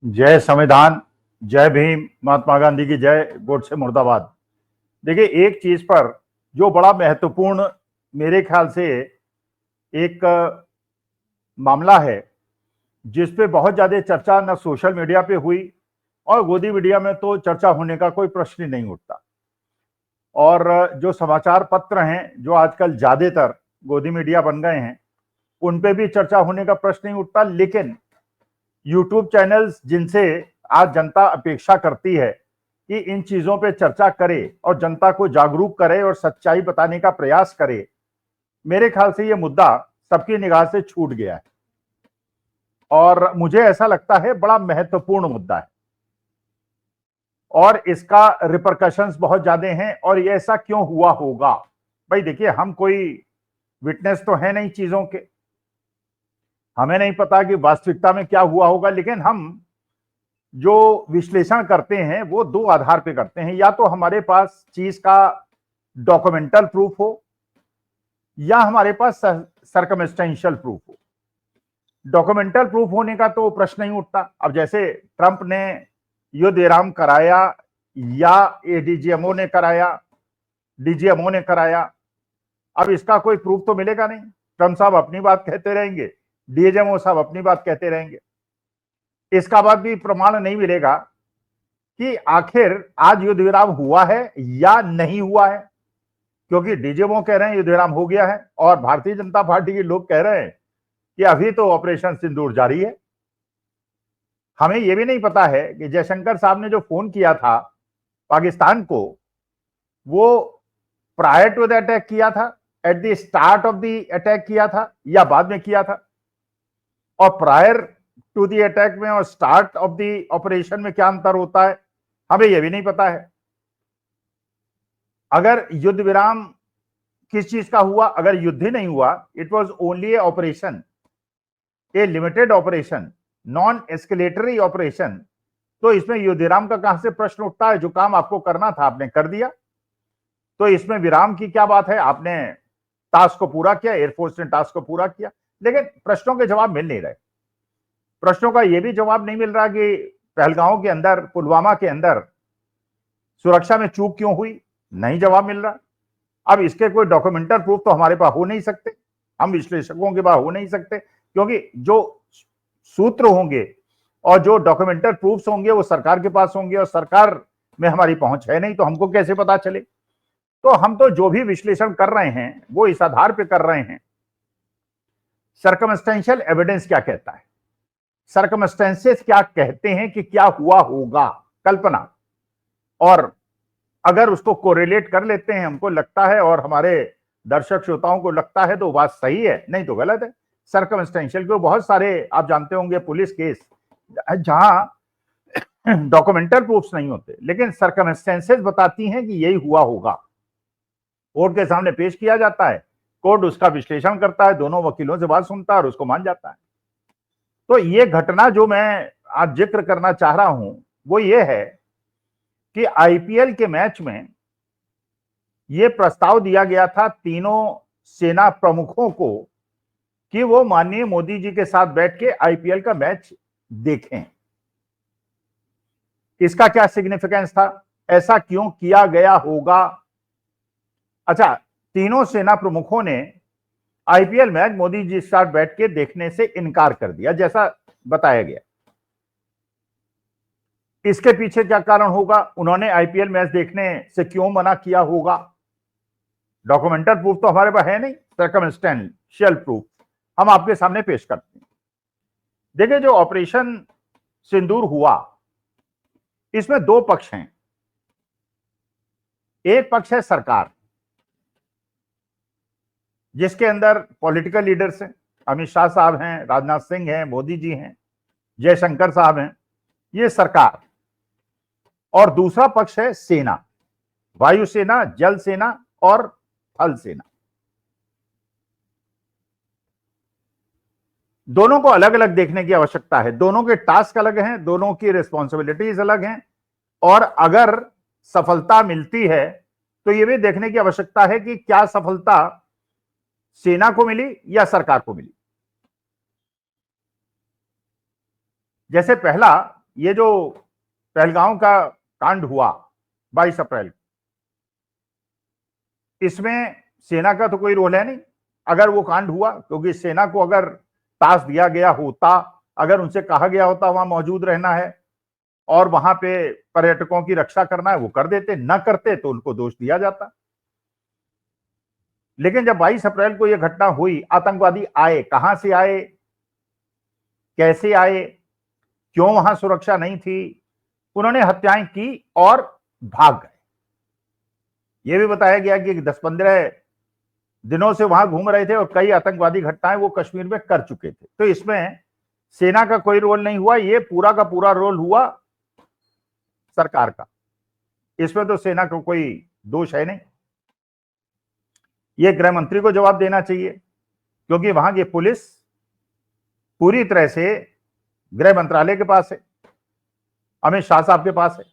जय संविधान, जय भीम, महात्मा गांधी की जय, गोडसे मुर्दाबाद। देखिए, एक चीज पर जो बड़ा महत्वपूर्ण मेरे ख्याल से एक मामला है, जिस पे बहुत ज्यादा चर्चा न सोशल मीडिया पे हुई और गोदी मीडिया में तो चर्चा होने का कोई प्रश्न ही नहीं उठता। और जो समाचार पत्र हैं जो आजकल ज्यादातर गोदी मीडिया बन गए हैं, उन पे भी चर्चा होने का प्रश्न नहीं उठता। लेकिन यूट्यूब चैनल्स जिनसे आज जनता अपेक्षा करती है कि इन चीजों पे चर्चा करे और जनता को जागरूक करे और सच्चाई बताने का प्रयास करे, मेरे ख्याल से ये मुद्दा सबकी निगाह से छूट गया है और मुझे ऐसा लगता है बड़ा महत्वपूर्ण मुद्दा है और इसका रिपरकशंस बहुत ज्यादा हैं। और ये ऐसा क्यों हुआ होगा? भाई देखिए, हम कोई विटनेस तो है नहीं चीजों के, हमें नहीं पता कि वास्तविकता में क्या हुआ होगा। लेकिन हम जो विश्लेषण करते हैं वो दो आधार पे करते हैं, या तो हमारे पास चीज का डॉक्यूमेंटल प्रूफ हो या हमारे पास सर्कमस्टेंशियल प्रूफ हो। डॉक्यूमेंटल प्रूफ होने का तो प्रश्न नहीं उठता। अब जैसे ट्रंप ने युद्ध विराम कराया या एडीजीएमओ ने कराया, डीजीएमओ ने कराया, अब इसका कोई प्रूफ तो मिलेगा नहीं। ट्रंप साहब अपनी बात कहते रहेंगे, डीजीएमओ साहब अपनी बात कहते रहेंगे, इसका बात भी प्रमाण नहीं मिलेगा कि आखिर आज युद्ध विराम हुआ है या नहीं हुआ है। क्योंकि डीजीएमओ कह रहे हैं युद्ध विराम हो गया है और भारतीय जनता पार्टी के लोग कह रहे हैं कि अभी तो ऑपरेशन सिंदूर जारी है। हमें यह भी नहीं पता है कि जयशंकर साहब ने जो फोन किया था पाकिस्तान को, वो प्रायर टू द अटैक किया था, at the start of the attack किया था या बाद में किया था, और प्रायर टू द अटैक में और स्टार्ट ऑफ द ऑपरेशन में क्या अंतर होता है, हमें यह भी नहीं पता है। अगर युद्ध विराम किस चीज का हुआ, अगर युद्ध ही नहीं हुआ, it was only A operation, A limited operation, non escalatory operation, तो इसमें युद्ध विराम का कहां से प्रश्न उठता है? जो काम आपको करना था आपने कर दिया, तो इसमें विराम की क्या बात है? आपने टास्क को पूरा किया, एयरफोर्स ने टास्क को पूरा किया। लेकिन प्रश्नों के जवाब मिल नहीं रहे। प्रश्नों का यह भी जवाब नहीं मिल रहा कि पहलगांव के अंदर, पुलवामा के अंदर सुरक्षा में चूक क्यों हुई, नहीं जवाब मिल रहा। अब इसके कोई डॉक्यूमेंटल प्रूफ तो हमारे पास हो नहीं सकते, हम विश्लेषकों के पास हो नहीं सकते, क्योंकि जो सूत्र होंगे और जो डॉक्यूमेंटल प्रूफ्स होंगे वो सरकार के पास होंगे और सरकार में हमारी पहुंच है नहीं, तो हमको कैसे पता चले? तो हम तो जो भी विश्लेषण कर रहे हैं वो इस आधार पे कर रहे हैं, सर्कमस्टेंशियल एविडेंस क्या कहता है, सर्कमस्टेंसेस क्या कहते हैं कि क्या हुआ होगा, कल्पना। और अगर उसको कोरिलेट कर लेते हैं, हमको लगता है और हमारे दर्शक श्रोताओं को लगता है तो बात सही है, नहीं तो गलत है। सर्कमस्टेंशियल के बहुत सारे आप जानते होंगे पुलिस केस जहां डॉक्यूमेंटल प्रूफ्स नहीं होते, लेकिन सर्कमस्टेंसेस बताती हैं कि यही हुआ होगा। कोर्ट के सामने पेश किया जाता है, कोर्ट उसका विश्लेषण करता है, दोनों वकीलों से बात सुनता है और उसको मान जाता है। तो ये घटना जो मैं आज जिक्र करना चाह रहा हूं वो ये है कि आईपीएल के मैच में यह प्रस्ताव दिया गया था तीनों सेना प्रमुखों को कि वो माननीय मोदी जी के साथ बैठ के आईपीएल का मैच देखें। इसका क्या सिग्निफिकेंस था? ऐसा क्यों किया गया होगा? अच्छा, तीनों सेना प्रमुखों ने आईपीएल मैच मोदी जी के साथ बैठ के देखने से इनकार कर दिया, जैसा बताया गया। इसके पीछे क्या कारण होगा? उन्होंने आईपीएल मैच देखने से क्यों मना किया होगा? डॉक्यूमेंटल प्रूफ तो हमारे पास है नहीं, सर्कमस्टेंशियल प्रूफ हम आपके सामने पेश करते हैं। देखिए, जो ऑपरेशन सिंदूर हुआ इसमें दो पक्ष हैं। एक पक्ष है सरकार, जिसके अंदर पॉलिटिकल लीडर्स हैं, अमित शाह साहब हैं, राजनाथ सिंह हैं, मोदी जी हैं, जयशंकर साहब हैं, ये सरकार। और दूसरा पक्ष है सेना, वायुसेना, जल सेना और थल सेना। दोनों को अलग अलग देखने की आवश्यकता है, दोनों के टास्क अलग हैं, दोनों की रिस्पॉन्सिबिलिटीज अलग हैं। और अगर सफलता मिलती है तो यह भी देखने की आवश्यकता है कि क्या सफलता सेना को मिली या सरकार को मिली। जैसे पहला ये जो पहलगांव का कांड हुआ 22 अप्रैल, इसमें सेना का तो कोई रोल है नहीं अगर वो कांड हुआ, क्योंकि सेना को अगर टास्क दिया गया होता, अगर उनसे कहा गया होता वहां मौजूद रहना है और वहां पे पर्यटकों की रक्षा करना है, वो कर देते, ना करते तो उनको दोष दिया जाता। लेकिन जब 22 अप्रैल को यह घटना हुई, आतंकवादी आए, कहां से आए, कैसे आए, क्यों वहां सुरक्षा नहीं थी, उन्होंने हत्याएं की और भाग गए। यह भी बताया गया कि 10-15 दिनों से वहां घूम रहे थे और कई आतंकवादी घटनाएं वो कश्मीर में कर चुके थे। तो इसमें सेना का कोई रोल नहीं हुआ, ये पूरा का पूरा रोल हुआ सरकार का। इसमें तो सेना का कोई दोष है नहीं, ये गृह मंत्री को जवाब देना चाहिए, क्योंकि वहां की पुलिस पूरी तरह से गृह मंत्रालय के पास है, अमित शाह साहब के पास है।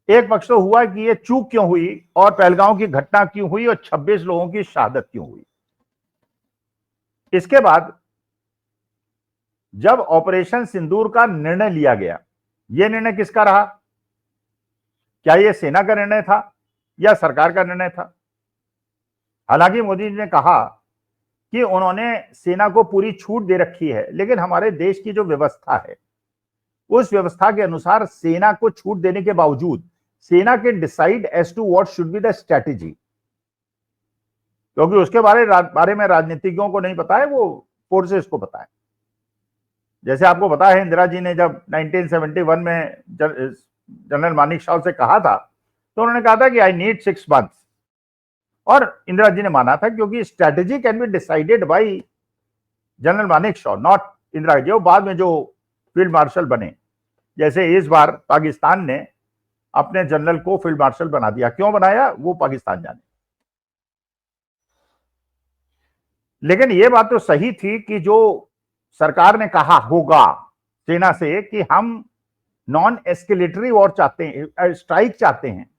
एक पक्ष तो हुआ कि ये चूक क्यों हुई और पहलगांव की घटना क्यों हुई और 26 लोगों की शहादत क्यों हुई। इसके बाद जब ऑपरेशन सिंदूर का निर्णय लिया गया, यह निर्णय किसका रहा? क्या यह सेना का निर्णय था या सरकार का निर्णय था? हालांकि मोदी जी ने कहा कि उन्होंने सेना को पूरी छूट दे रखी है, लेकिन हमारे देश की जो व्यवस्था है उस व्यवस्था के अनुसार सेना को छूट देने के बावजूद सेना के decide as to what should be the strategy, क्योंकि उसके बारे में राजनीतिज्ञों को नहीं पता है, वो फोर्सेस को पता है। जैसे आपको पता है, इंदिरा जी ने जब 1971 में जनरल मानेकशॉ से कहा था, तो उन्होंने कहा था कि आई नीड 6 मंथ्स, और इंदिरा जी ने माना था, क्योंकि strategy can be decided by General Manekshaw, not Indira ji, बाद में जो फील्ड मार्शल बने। जैसे इस बार पाकिस्तान ने अपने जनरल को फील्ड मार्शल बना दिया, क्यों बनाया वो पाकिस्तान जाने। लेकिन यह बात तो सही थी कि जो सरकार ने कहा होगा सेना से कि हम नॉन एस्केलेटरी वॉर चाहते हैं, स्ट्राइक चाहते हैं,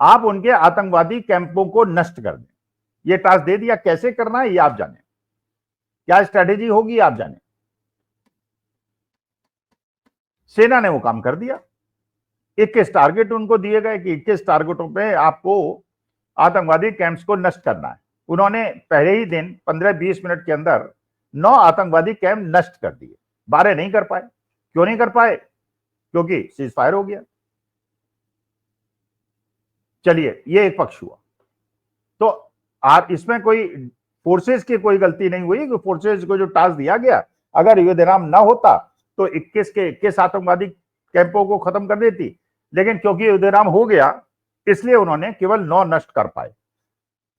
आप उनके आतंकवादी कैंपों को नष्ट कर दें, ये टास्क दे दिया। कैसे करना है ये आप जाने, क्या स्ट्रेटेजी होगी आप जाने। सेना ने वो काम कर दिया। 21 टारगेट उनको दिए गए कि 21 टारगेटों पे आपको आतंकवादी कैंप्स को नष्ट करना है। उन्होंने पहले ही दिन 15-20 मिनट के अंदर 9 आतंकवादी कैंप नष्ट कर दिए, 12 नहीं कर पाए। क्यों नहीं कर पाए? क्योंकि सीज फायर हो गया। चलिए, ये एक पक्ष हुआ। तो इसमें कोई फोर्सेस की कोई गलती नहीं हुई कि फोर्सेस को जो टास्क दिया गया, अगर युद्धविराम ना होता तो 21 के 21 आतंकवादी कैंपों को खत्म कर देती, लेकिन क्योंकि युद्धविराम हो गया इसलिए उन्होंने केवल 9 नष्ट कर पाए।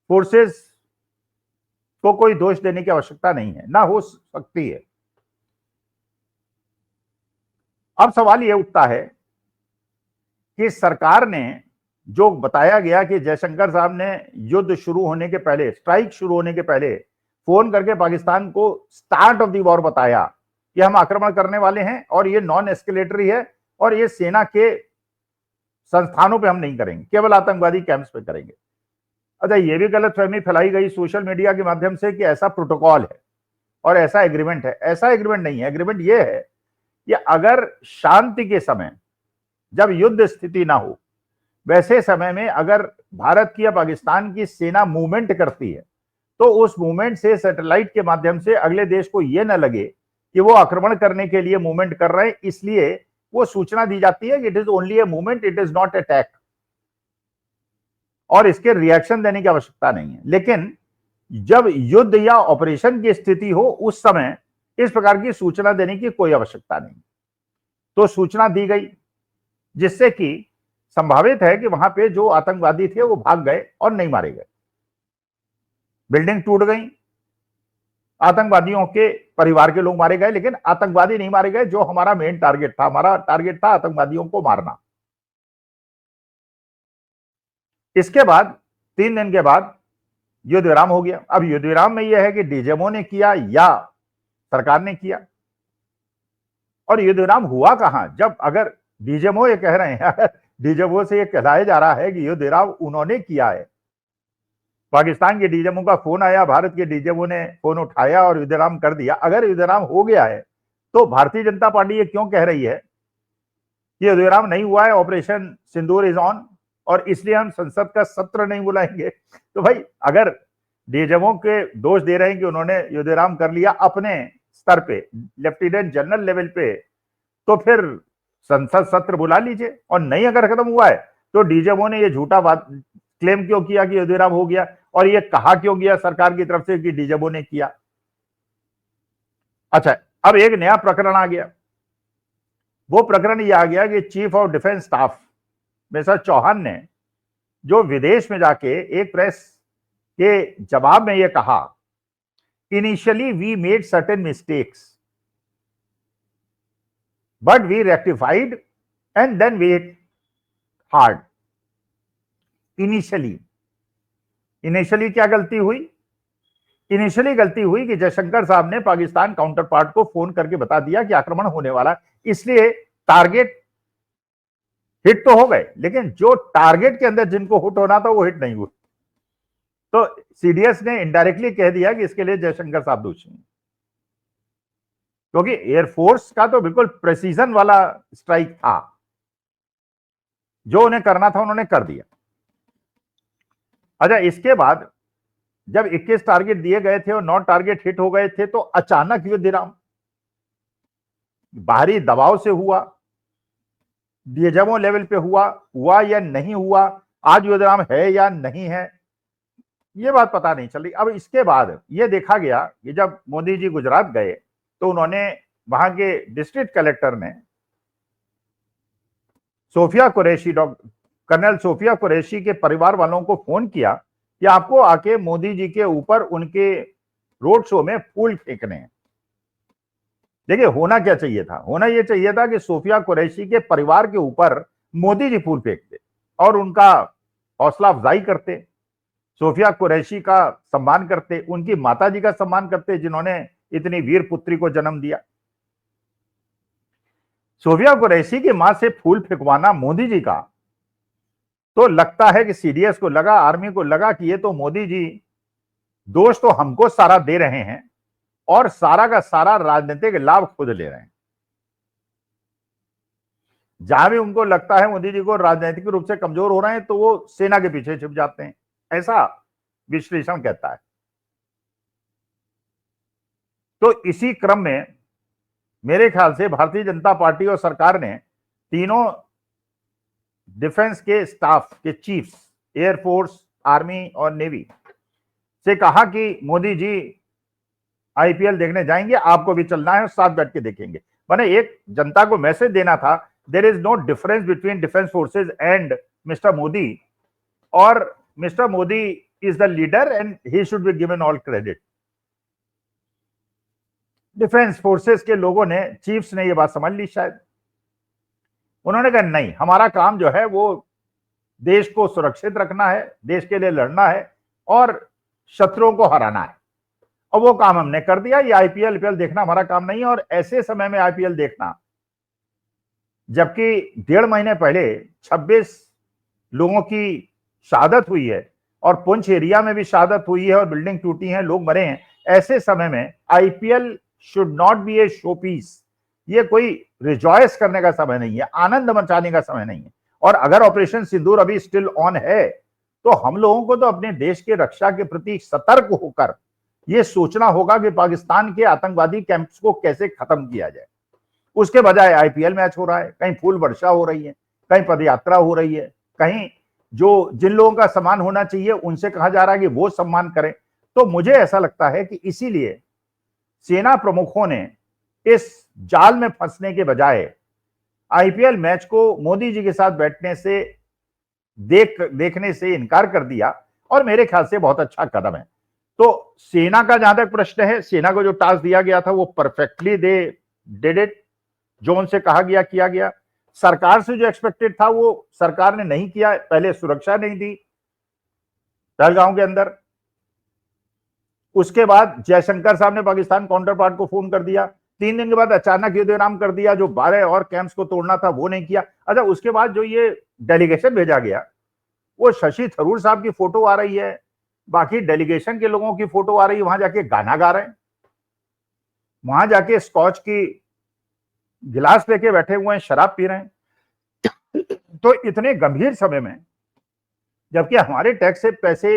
फोर्सेस को कोई दोष देने की आवश्यकता नहीं है, ना हो सकती है। अब सवाल यह उठता है कि सरकार ने जो बताया गया कि जयशंकर साहब ने युद्ध शुरू होने के पहले, स्ट्राइक शुरू होने के पहले फोन करके पाकिस्तान को स्टार्ट ऑफ द वॉर बताया कि हम आक्रमण करने वाले हैं और ये नॉन एस्केलेटरी है और ये सेना के संस्थानों पे हम नहीं करेंगे, केवल आतंकवादी कैंप्स पे करेंगे। अच्छा, ये भी गलतफहमी फैलाई गई सोशल मीडिया के माध्यम से कि ऐसा प्रोटोकॉल है और ऐसा एग्रीमेंट है। ऐसा एग्रीमेंट नहीं है। एग्रीमेंट ये है कि अगर शांति के समय, जब युद्ध स्थिति ना हो, वैसे समय में अगर भारत की या पाकिस्तान की सेना मूवमेंट करती है तो उस मूवमेंट से सैटेलाइट के माध्यम से अगले देश को यह ना लगे कि वो आक्रमण करने के लिए मूवमेंट कर रहे हैं, इसलिए वो सूचना दी जाती है कि it is only a movement, it is not attack, और इसके रिएक्शन देने की आवश्यकता नहीं है। लेकिन जब युद्ध या ऑपरेशन की स्थिति हो उस समय इस प्रकार की सूचना देने की कोई आवश्यकता नहीं। तो सूचना दी गई, जिससे कि संभावित है कि वहां पे जो आतंकवादी थे वो भाग गए और नहीं मारे गए। बिल्डिंग टूट गई, आतंकवादियों के परिवार के लोग मारे गए, लेकिन आतंकवादी नहीं मारे गए, जो हमारा मेन टारगेट था। हमारा टारगेट था आतंकवादियों को मारना। इसके बाद 3 दिन के बाद युद्ध विराम हो गया। अब युद्ध विराम में यह है कि डीजीएमओ ने किया या सरकार ने किया, और युद्ध विराम हुआ कहां? जब अगर डीजीएमओ ये कह रहे हैं, अगर डीजीएमओ से ये कहलाया जा रहा है कि युद्ध विराम उन्होंने किया है, पाकिस्तान के डीजीएमओ का फोन आया, भारत के डीजीएमओ ने फोन उठाया और युद्ध विराम कर दिया, अगर युद्ध विराम हो गया है तो भारतीय जनता पार्टी ये क्यों कह रही है कि युद्धविराम नहीं हुआ है, ऑपरेशन सिंदूर इज ऑन, और इसलिए हम संसद का सत्र नहीं बुलाएंगे? तो भाई अगर डीएमओ के दोष दे रहे हैं कि उन्होंने युद्धविराम कर लिया अपने स्तर पे, लेफ्टिनेंट जनरल लेवल पे, तो फिर संसद सत्र बुला लीजिए। और नहीं अगर खत्म हुआ है तो डीएमओ ने ये झूठा बात क्लेम क्यों किया कि युद्धविराम हो गया, और ये कहा क्यों गया सरकार की तरफ से कि डीएमओ ने किया? अच्छा, अब एक नया प्रकरण आ गया। वो प्रकरण ये आ गया कि chief of defence staff mister Chauhan ने जो विदेश में जाके एक प्रेस के जवाब में ये कहा, initially we made certain mistakes but we rectified and then we hard. Initially क्या गलती हुई? इनिशियली गलती हुई कि जयशंकर साहब ने पाकिस्तान काउंटर पार्ट को फोन करके बता दिया कि आक्रमण होने वाला, इसलिए टारगेट हिट तो हो गए, लेकिन जो टारगेट के अंदर जिनको हिट होना था वो हिट नहीं हुए। तो सीडीएस ने इनडायरेक्टली कह दिया कि इसके लिए जयशंकर साहब दोषी हैं, क्योंकि एयरफोर्स का तो बिल्कुल प्रेसिजन वाला स्ट्राइक था, जो उन्हें करना था उन्होंने कर दिया। अच्छा, इसके बाद जब 21 टारगेट दिए गए थे और 9 टारगेट हिट हो गए थे, तो अचानक युद्ध विराम बाहरी दबाव से हुआ, डीएमओ लेवल पे हुआ या नहीं हुआ, आज युद्ध विराम है या नहीं है, ये बात पता नहीं चल रही। अब इसके बाद ये देखा गया कि जब मोदी जी गुजरात गए तो उन्होंने वहां के डिस्ट्रिक्ट कलेक्टर ने सोफिया कुरैशी, कर्नल सोफिया कुरैशी के परिवार वालों को फोन किया कि आपको आके मोदी जी के ऊपर उनके रोड शो में फूल फेंकने हैं। देखिए, होना क्या चाहिए था? होना यह चाहिए था कि सोफिया कुरैशी के परिवार के ऊपर मोदी जी फूल फेंकते और उनका हौसला अफजाई करते, सोफिया कुरैशी का सम्मान करते, उनकी माता जी का सम्मान करते जिन्होंने इतनी वीर पुत्री को जन्म दिया। सोफिया कुरैशी की मां से फूल फेंकवाना मोदी जी का, तो लगता है कि सीडीएस को लगा, आर्मी को लगा कि ये तो मोदी जी दोष तो हमको सारा दे रहे हैं और सारा का सारा राजनीतिक लाभ खुद ले रहे हैं। जहां भी उनको लगता है मोदी जी को राजनीतिक रूप से कमजोर हो रहे हैं तो वो सेना के पीछे छिप जाते हैं, ऐसा विश्लेषण कहता है। तो इसी क्रम में मेरे ख्याल से भारतीय जनता पार्टी और सरकार ने तीनों डिफेंस के स्टाफ के चीफ्स, एयरफोर्स, आर्मी और नेवी से कहा कि मोदी जी आईपीएल देखने जाएंगे, आपको भी चलना है और साथ बैठ के देखेंगे। मैंने एक जनता को मैसेज देना था, there is no difference between defence forces and mister Modi, और mister Modi is the leader and he should be given all credit. Defence forces के लोगों ने, चीफ्स ने ये बात समझ ली शायद। उन्होंने कहा नहीं, हमारा काम जो है वो देश को सुरक्षित रखना है, देश के लिए लड़ना है और शत्रुओं को हराना है, और वो काम हमने कर दिया। ये आईपीएल देखना हमारा काम नहीं है। और ऐसे समय में आईपीएल देखना, जबकि 1.5 महीने पहले 26 लोगों की शहादत हुई है और पुंछ एरिया में भी शहादत हुई है और बिल्डिंग टूटी है, लोग मरे हैं, ऐसे समय में IPL should not be a showpiece. ये कोई रिजॉयस करने का समय नहीं है, आनंद मचाने का समय नहीं है। और अगर ऑपरेशन सिंदूर अभी स्टिल ऑन है तो हम लोगों को तो अपने देश के रक्षा के प्रति सतर्क होकर यह सोचना होगा कि पाकिस्तान के आतंकवादी कैंप्स को कैसे खत्म किया जाए। उसके बजाय आईपीएल मैच हो रहा है, कहीं फूल वर्षा हो रही है, कहीं पदयात्रा हो रही है, कहीं जो जिन लोगों का सम्मान होना चाहिए उनसे कहा जा रहा है कि वो सम्मान करें। तो मुझे ऐसा लगता है कि इसीलिए सेना प्रमुखों ने इस जाल में फंसने के बजाय आईपीएल मैच को मोदी जी के साथ बैठने से देखने से इनकार कर दिया, और मेरे ख्याल से बहुत अच्छा कदम है। तो सेना का जहां तक प्रश्न है, सेना को जो टास्क दिया गया था वो परफेक्टली दे डिड इट, जो उनसे कहा गया किया गया। सरकार से जो एक्सपेक्टेड था वो सरकार ने नहीं किया। पहले सुरक्षा नहीं दी पहलगांव के अंदर, उसके बाद जयशंकर साहब ने पाकिस्तान काउंटर पार्ट को फोन कर दिया, 3 दिन के बाद अचानक युद्ध विराम कर दिया, जो 12 और कैंप्स को तोड़ना था वो नहीं किया। अच्छा, उसके बाद जो ये डेलीगेशन भेजा गया, वो शशि थरूर साहब की फोटो आ रही है, बाकी डेलीगेशन के लोगों की फोटो आ रही है, वहां जाके गाना गा रहे हैं, वहां जाके स्कॉच की गिलास लेके बैठे हुए हैं, शराब पी रहे हैं। तो इतने गंभीर समय में, जबकि हमारे टैक्स से पैसे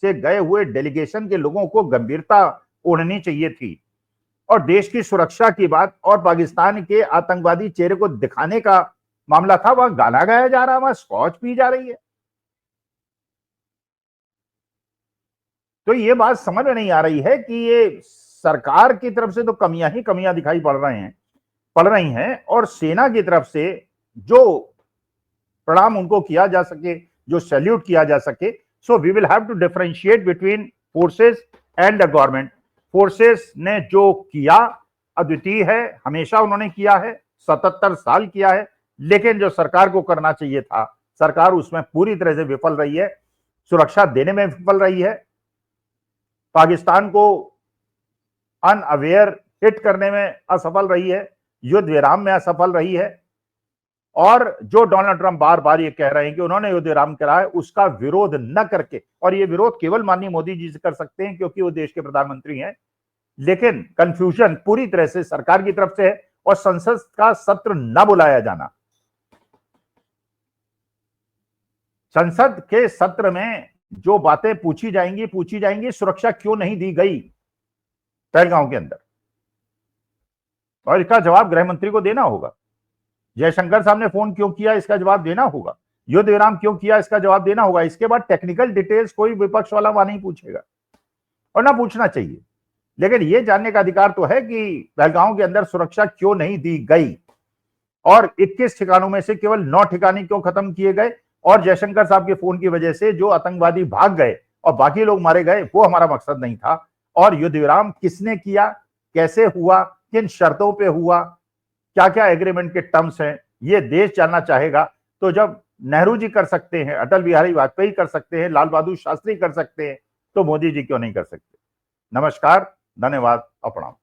से गए हुए डेलीगेशन के लोगों को गंभीरता ओढ़नी चाहिए थी, और देश की सुरक्षा की बात और पाकिस्तान के आतंकवादी चेहरे को दिखाने का मामला था, वहां गाना गाया जा रहा है, वहां स्कॉच पी जा रही है। तो ये बात समझ में नहीं आ रही है कि ये सरकार की तरफ से तो कमियां ही कमियां दिखाई पड़ रही हैं, और सेना की तरफ से जो प्रणाम उनको किया जा सके, जो सैल्यूट किया जा सके। So we will have to differentiate between forces and the government. Forces ने जो किया अद्वितीय है, हमेशा उन्होंने किया है, 77 साल किया है, लेकिन जो सरकार को करना चाहिए था, सरकार उसमें पूरी तरह से विफल रही है, सुरक्षा देने में विफल रही है, पाकिस्तान को अनअवेयर हिट करने में असफल रही है, युद्ध विराम में असफल रही है, और जो डोनाल्ड ट्रंप बार बार ये कह रहे हैं कि उन्होंने युद्ध विराम करा है, उसका विरोध न करके, और ये विरोध केवल माननीय मोदी जी से कर सकते हैं क्योंकि वो देश के प्रधानमंत्री हैं, लेकिन कंफ्यूजन पूरी तरह से सरकार की तरफ से है, और संसद का सत्र न बुलाया जाना, संसद के सत्र में जो बातें पूछी जाएंगी, सुरक्षा क्यों नहीं दी गई पहलगांव के अंदर, और इसका जवाब गृह मंत्री को देना होगा। जयशंकर साहब ने फोन क्यों किया, इसका जवाब देना होगा। युद्ध विराम क्यों किया, इसका जवाब देना होगा। इसके बाद टेक्निकल डिटेल्स कोई विपक्ष वाला वहां नहीं पूछेगा, और ना पूछना चाहिए, लेकिन यह जानने का अधिकार तो है कि पहलगांव के अंदर सुरक्षा क्यों नहीं दी गई, और 21 ठिकानों में से केवल 9 ठिकाने क्यों खत्म किए गए, और जयशंकर साहब के फोन की वजह से जो आतंकवादी भाग गए और बाकी लोग मारे गए, वो हमारा मकसद नहीं था। और युद्ध विराम किसने किया, कैसे हुआ, किन शर्तों पे हुआ, क्या क्या एग्रीमेंट के टर्म्स हैं, ये देश जानना चाहेगा। तो जब नेहरू जी कर सकते हैं, अटल बिहारी वाजपेयी कर सकते हैं, लाल बहादुर शास्त्री कर सकते हैं, तो मोदी जी क्यों नहीं कर सकते। नमस्कार, धन्यवाद, प्रणाम।